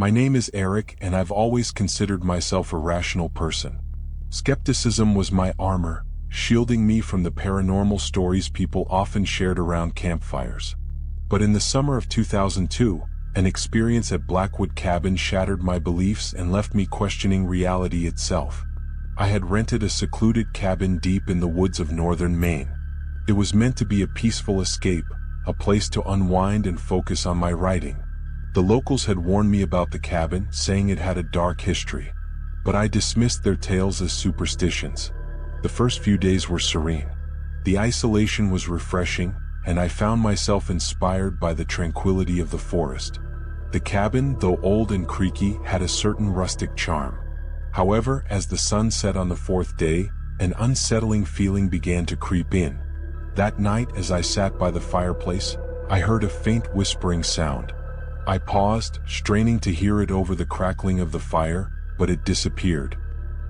My name is Eric, and I've always considered myself a rational person. Skepticism was my armor, shielding me from the paranormal stories people often shared around campfires. But in the summer of 2002, an experience at Blackwood Cabin shattered my beliefs and left me questioning reality itself. I had rented a secluded cabin deep in the woods of northern Maine. It was meant to be a peaceful escape, a place to unwind and focus on my writing. The locals had warned me about the cabin, saying it had a dark history. But I dismissed their tales as superstitions. The first few days were serene. The isolation was refreshing, and I found myself inspired by the tranquility of the forest. The cabin, though old and creaky, had a certain rustic charm. However, as the sun set on the fourth day, an unsettling feeling began to creep in. That night, as I sat by the fireplace, I heard a faint whispering sound. I paused, straining to hear it over the crackling of the fire, but it disappeared.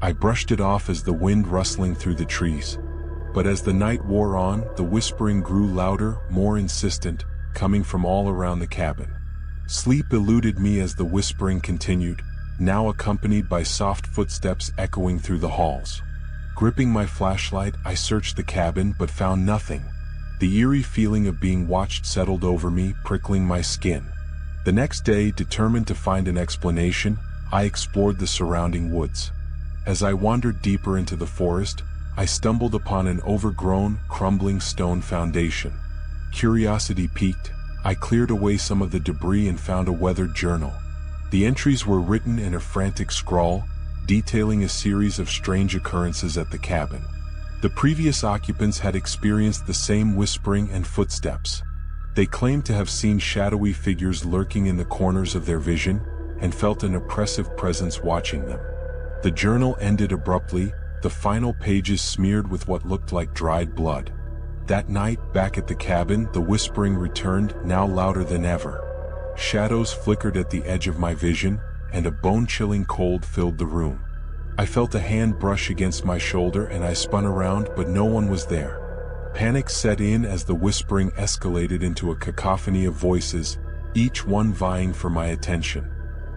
I brushed it off as the wind rustling through the trees. But as the night wore on, the whispering grew louder, more insistent, coming from all around the cabin. Sleep eluded me as the whispering continued, now accompanied by soft footsteps echoing through the halls. Gripping my flashlight, I searched the cabin but found nothing. The eerie feeling of being watched settled over me, prickling my skin. The next day, determined to find an explanation, I explored the surrounding woods. As I wandered deeper into the forest, I stumbled upon an overgrown, crumbling stone foundation. Curiosity piqued, I cleared away some of the debris and found a weathered journal. The entries were written in a frantic scrawl, detailing a series of strange occurrences at the cabin. The previous occupants had experienced the same whispering and footsteps. They claimed to have seen shadowy figures lurking in the corners of their vision, and felt an oppressive presence watching them. The journal ended abruptly, the final pages smeared with what looked like dried blood. That night, back at the cabin, the whispering returned, now louder than ever. Shadows flickered at the edge of my vision, and a bone-chilling cold filled the room. I felt a hand brush against my shoulder and I spun around, but no one was there. Panic set in as the whispering escalated into a cacophony of voices, each one vying for my attention.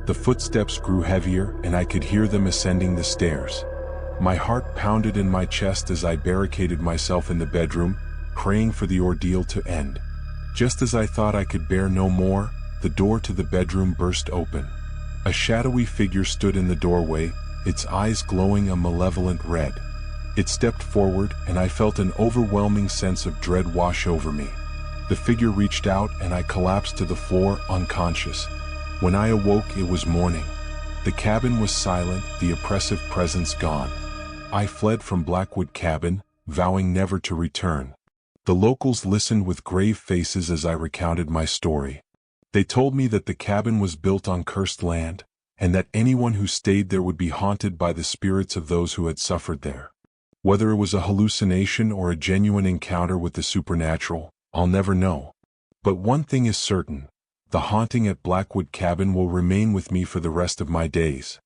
The footsteps grew heavier, and I could hear them ascending the stairs. My heart pounded in my chest as I barricaded myself in the bedroom, praying for the ordeal to end. Just as I thought I could bear no more, the door to the bedroom burst open. A shadowy figure stood in the doorway, its eyes glowing a malevolent red. It stepped forward, and I felt an overwhelming sense of dread wash over me. The figure reached out, and I collapsed to the floor, unconscious. When I awoke, it was morning. The cabin was silent, the oppressive presence gone. I fled from Blackwood Cabin, vowing never to return. The locals listened with grave faces as I recounted my story. They told me that the cabin was built on cursed land, and that anyone who stayed there would be haunted by the spirits of those who had suffered there. Whether it was a hallucination or a genuine encounter with the supernatural, I'll never know. But one thing is certain. The haunting at Blackwood Cabin will remain with me for the rest of my days.